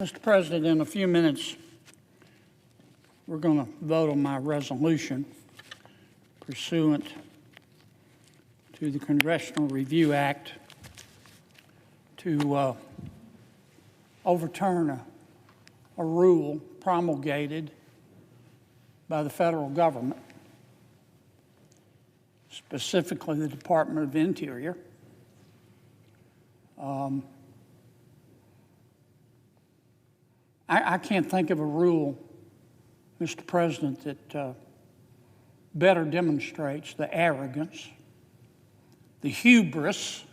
Mr. President, in a few minutes, we're going to vote on my resolution pursuant to the Congressional Review Act to overturn a rule promulgated by the federal government, specifically the Department of Interior. I can't think of a rule, Mr. President, that better demonstrates the arrogance, the hubris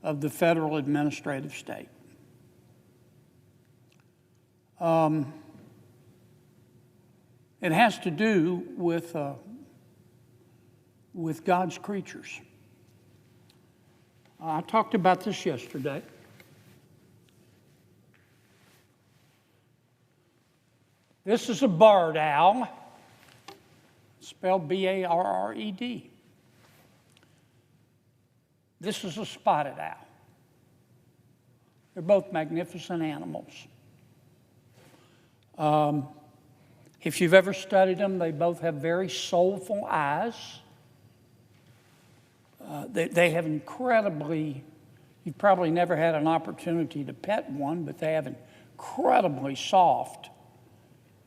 of the federal administrative state. It has to do with God's creatures. I talked about this yesterday. This is a barred owl, spelled B-A-R-R-E-D. This is a spotted owl. They're both magnificent animals. If you've ever studied them, they both have very soulful eyes. They have incredibly, you've probably never had an opportunity to pet one, but they have incredibly soft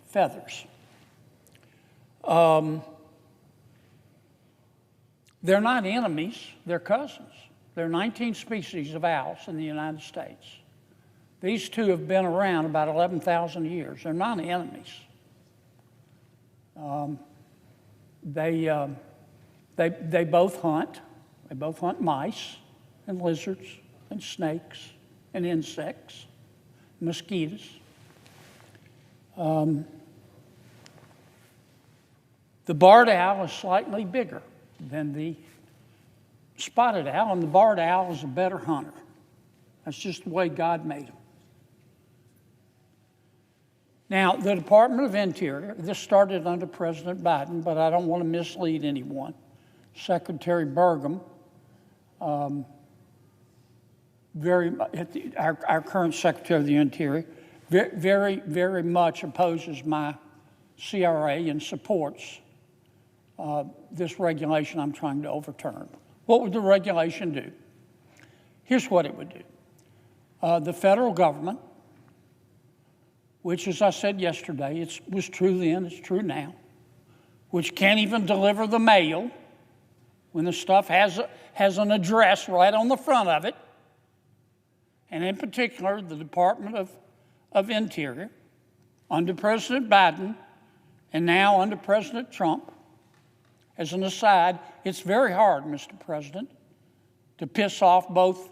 feathers. They're not enemies, they're cousins. There are 19 species of owls in the United States. These two have been around about 11,000 years. They're not enemies. They both hunt. They both hunt mice and lizards and snakes and insects, mosquitoes. The barred owl is slightly bigger than the spotted owl, and the barred owl is a better hunter. That's just the way God made him. Now, the Department of Interior, this started under President Biden, but I don't want to mislead anyone. Secretary Burgum, our current Secretary of the Interior, very, very much opposes my CRA and supports this regulation I'm trying to overturn. What would the regulation do? Here's what it would do. The federal government, which, as I said yesterday, it was true then, it's true now, which can't even deliver the mail when the stuff has an address right on the front of it, and in particular, the Department of Interior, under President Biden and now under President Trump. As an aside, it's very hard, Mr. President, to piss off both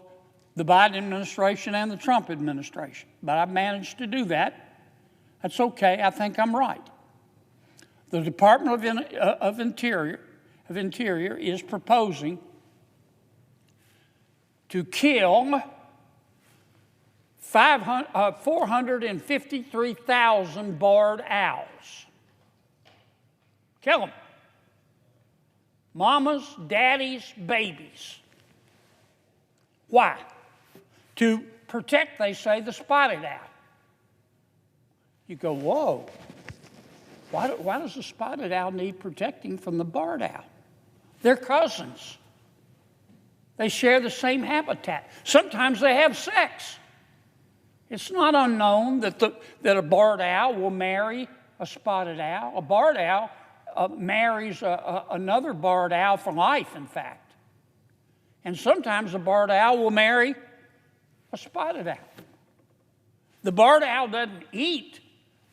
the Biden administration and the Trump administration, but I've managed to do that. That's okay. I think I'm right. The Department of Interior is proposing to kill 453,000 barred owls. Kill them. Mamas, daddies, babies. Why? To protect, they say, the spotted owl. You go, whoa. Why does the spotted owl need protecting from the barred owl? They're cousins. They share the same habitat. Sometimes they have sex. It's not unknown that a barred owl will marry a spotted owl. A barred owl marries another barred owl for life, in fact. And sometimes a barred owl will marry a spotted owl. The barred owl doesn't eat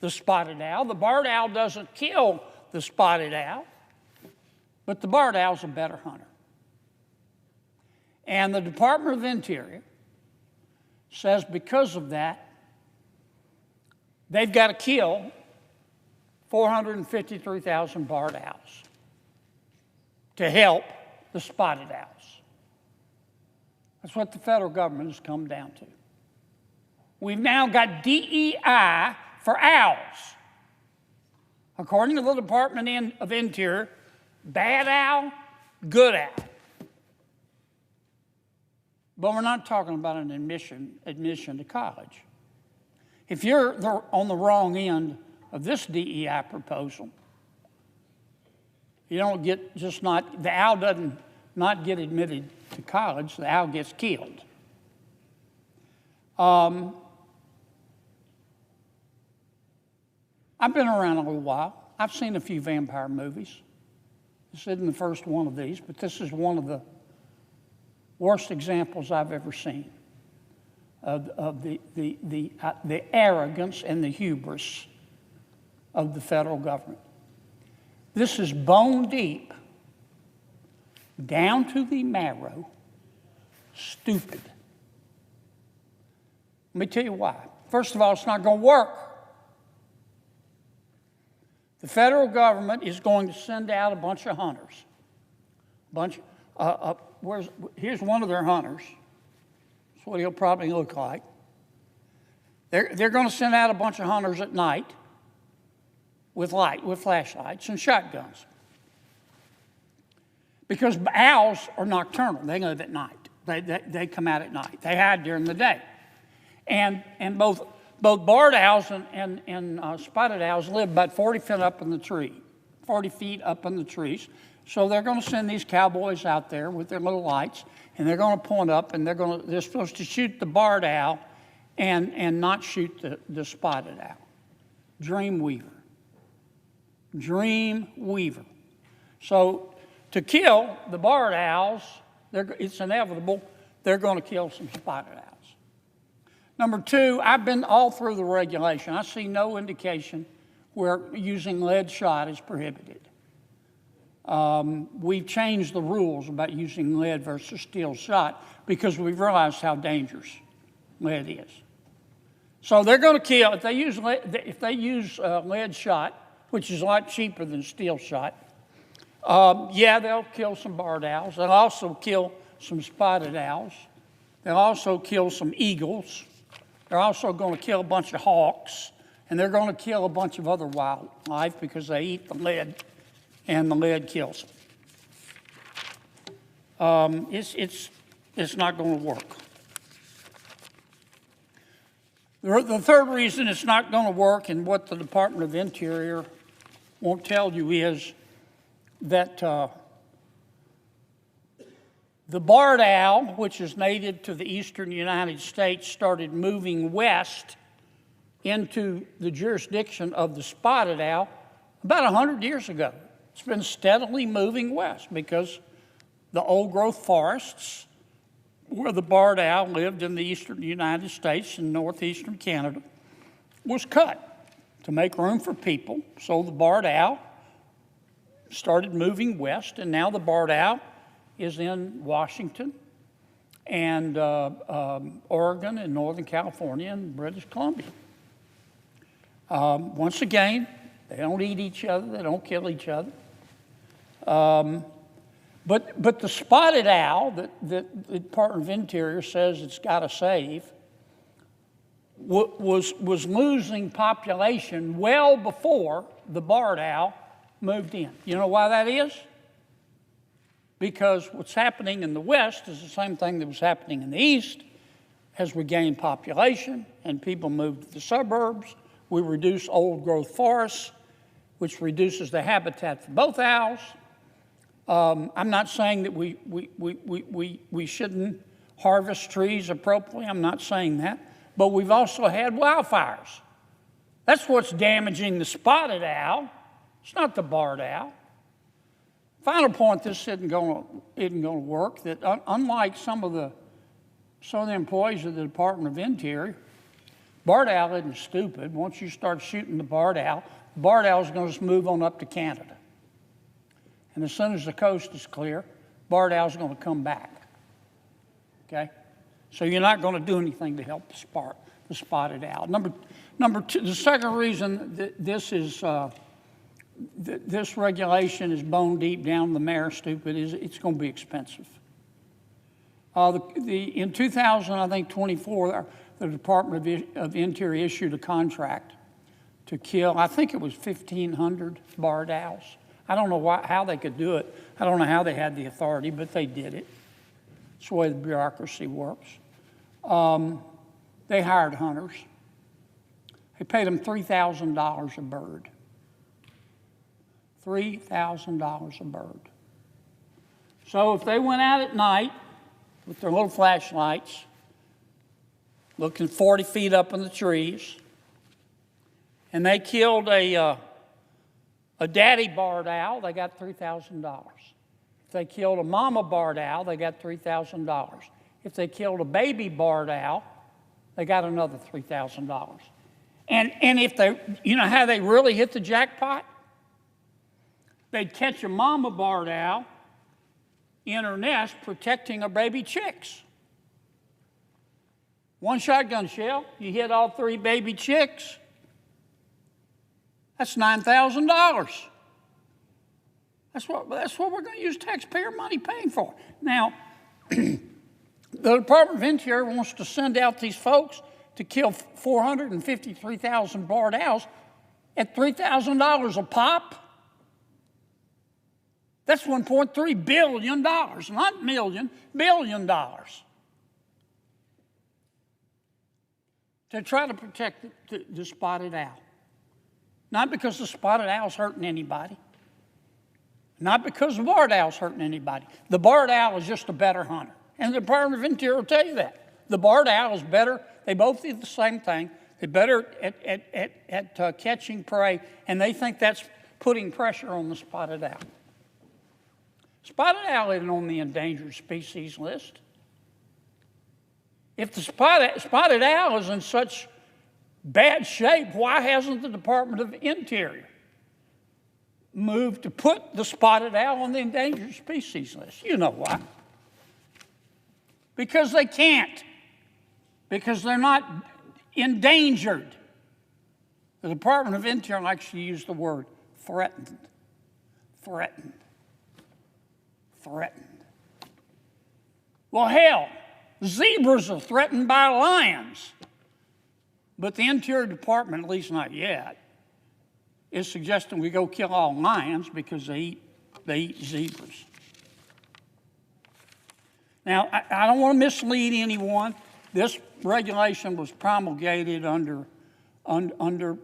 the spotted owl. The barred owl doesn't kill the spotted owl. But the barred owl's a better hunter. And the Department of Interior says because of that, they've got to kill 453,000 barred owls to help the spotted owls. That's what the federal government has come down to. We've now got DEI for owls. According to the Department of Interior, bad owl, good owl. But we're not talking about an admission to college. If you're on the wrong end of this DEI proposal, you don't get the owl doesn't not get admitted to college, the owl gets killed. I've been around a little while. I've seen a few vampire movies. This isn't the first one of these, but this is one of the worst examples I've ever seen of the arrogance and the hubris of the federal government. This is bone deep, down to the marrow, stupid. Let me tell you why. First of all, it's not going to work. The federal government is going to send out a bunch of hunters. Here's one of their hunters. That's what he'll probably look like. They're going to send out a bunch of hunters at night with flashlights and shotguns. Because owls are nocturnal. They live at night. They come out at night. They hide during the day. And both barred owls and spotted owls live about 40 feet up in the trees. So they're going to send these cowboys out there with their little lights, and they're going to point up, and they're supposed to shoot the barred owl and not shoot the spotted owl. Dreamweaver. So to kill the barred owls, it's inevitable, they're going to kill some spotted owls. Number two, I've been all through the regulation. I see no indication where using lead shot is prohibited. We've changed the rules about using lead versus steel shot because we've realized how dangerous lead is. So they're going to kill, if they use lead shot, which is a lot cheaper than steel shot, they'll kill some barred owls. They'll also kill some spotted owls. They'll also kill some eagles. They're also going to kill a bunch of hawks, and they're going to kill a bunch of other wildlife because they eat the lead, and the lead kills them. It's not going to work. The third reason it's not going to work, and what the Department of Interior won't tell you, is that the barred owl, which is native to the eastern United States, started moving west into the jurisdiction of the spotted owl about 100 years ago. It's been steadily moving west because the old-growth forests where the barred owl lived in the eastern United States and northeastern Canada was cut to make room for people. So the barred owl started moving west, and now the barred owl is in Washington and Oregon and Northern California and British Columbia. Once again, they don't eat each other. They don't kill each other. But the spotted owl that the Department of Interior says it's got to save was losing population well before the barred owl moved in. You know why that is? Because what's happening in the west is the same thing that was happening in the east. As we gain population and people move to the suburbs, we reduce old-growth forests, which reduces the habitat for both owls. I'm not saying that we shouldn't harvest trees appropriately. I'm not saying that. But we've also had wildfires. That's what's damaging the spotted owl. It's not the barred owl. Final point, this isn't going to work, that unlike some of the employees of the Department of Interior, barred owl isn't stupid. Once you start shooting the barred owl is going to just move on up to Canada. And as soon as the coast is clear, barred owl is going to come back. Okay? So you're not going to do anything to help the spotted owl. Number two, the second reason that this regulation is bone deep down the marrow stupid is it's going to be expensive. In 2024, the Department of Interior issued a contract to kill, I think it was 1,500 barred owls. I don't know how they could do it. I don't know how they had the authority, but they did it. It's the way the bureaucracy works. They hired hunters. They paid them $3,000 a bird. $3,000 a bird. So if they went out at night with their little flashlights, looking 40 feet up in the trees, and they killed a daddy barred owl, they got $3,000. If they killed a mama barred owl, they got $3,000. If they killed a baby barred owl, they got another $3,000. And if they, you know how they really hit the jackpot? They'd catch a mama barred owl in her nest protecting her baby chicks. One shotgun shell, you hit all 3 baby chicks. That's $9,000. That's what we're going to use taxpayer money paying for. Now, the Department of Interior wants to send out these folks to kill 453,000 barred owls at $3,000 a pop. That's $1.3 billion, not million, $1 billion. To try to protect the spotted owl. Not because the spotted owl's hurting anybody. Not because the barred owl's hurting anybody. The barred owl is just a better hunter. And the Department of Interior will tell you that. The barred owl is better. They both do the same thing. They're better at catching prey, and they think that's putting pressure on the spotted owl. Spotted owl isn't on the endangered species list. If the spotted owl is in such bad shape, why hasn't the Department of Interior moved to put the spotted owl on the endangered species list? You know why. Because they can't. Because they're not endangered. The Department of Interior likes to use the word threatened. Threatened. Threatened. Well, hell, zebras are threatened by lions. But the Interior Department, at least not yet, is suggesting we go kill all lions because they eat zebras. Now, I don't want to mislead anyone. This regulation was promulgated under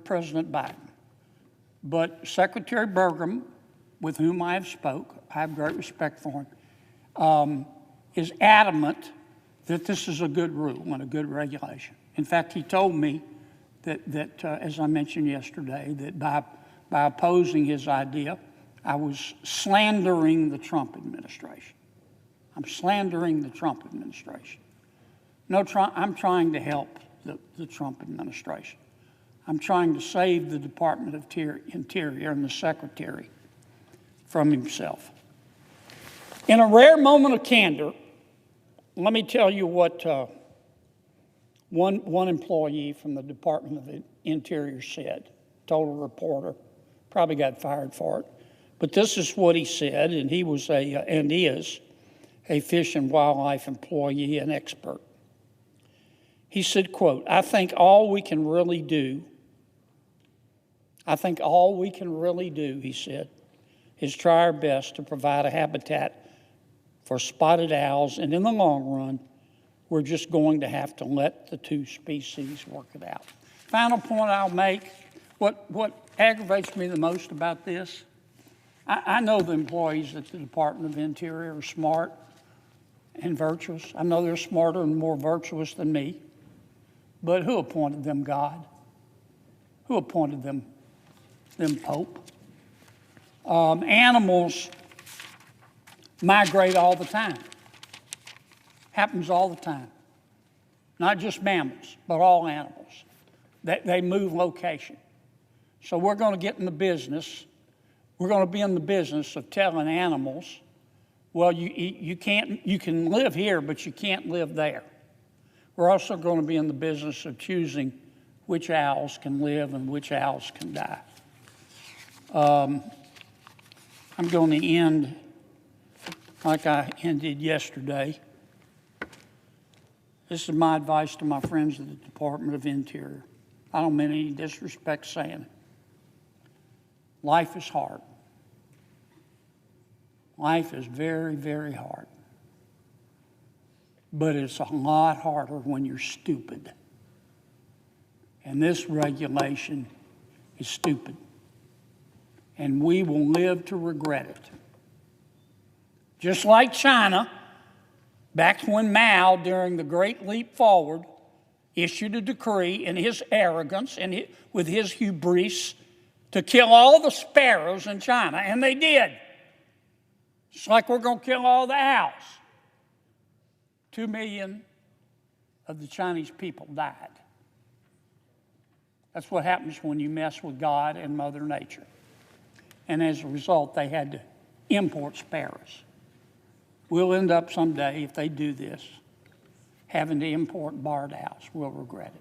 President Biden. But Secretary Burgum, with whom I have spoke, I have great respect for him, is adamant that this is a good rule and a good regulation. In fact, he told me that as I mentioned yesterday, that by opposing his idea, I was slandering the Trump administration. I'm slandering the Trump administration. No, I'm trying to help the Trump administration. I'm trying to save the Department of Interior and the Secretary from himself. In a rare moment of candor, let me tell you what one employee from the Department of Interior said. Told a reporter, probably got fired for it. But this is what he said, and he was and is a fish and wildlife employee and expert. He said, quote, I think all we can really do, he said, is try our best to provide a habitat for spotted owls, and in the long run, we're just going to have to let the 2 species work it out. Final point I'll make, what aggravates me the most about this, I know the employees at the Department of Interior are smart and virtuous. I know they're smarter and more virtuous than me. But who appointed them God? Who appointed them Pope? Animals migrate all the time. Happens all the time. Not just mammals, but all animals. They move location. So we're going to get in the business. We're going to be in the business of telling animals, well, you can live here, but you can't live there. We're also going to be in the business of choosing which owls can live and which owls can die. I'm going to end like I ended yesterday. This is my advice to my friends at the Department of Interior. I don't mean any disrespect saying it. Life is hard. Life is very, very hard. But it's a lot harder when you're stupid. And this regulation is stupid. And we will live to regret it. Just like China, back when Mao, during the Great Leap Forward, issued a decree in his arrogance and with his hubris to kill all the sparrows in China, and they did. Just like we're going to kill all the owls. 2 million of the Chinese people died. That's what happens when you mess with God and Mother Nature. And as a result, they had to import sparrows. We'll end up someday, if they do this, having to import barred owls. We'll regret it.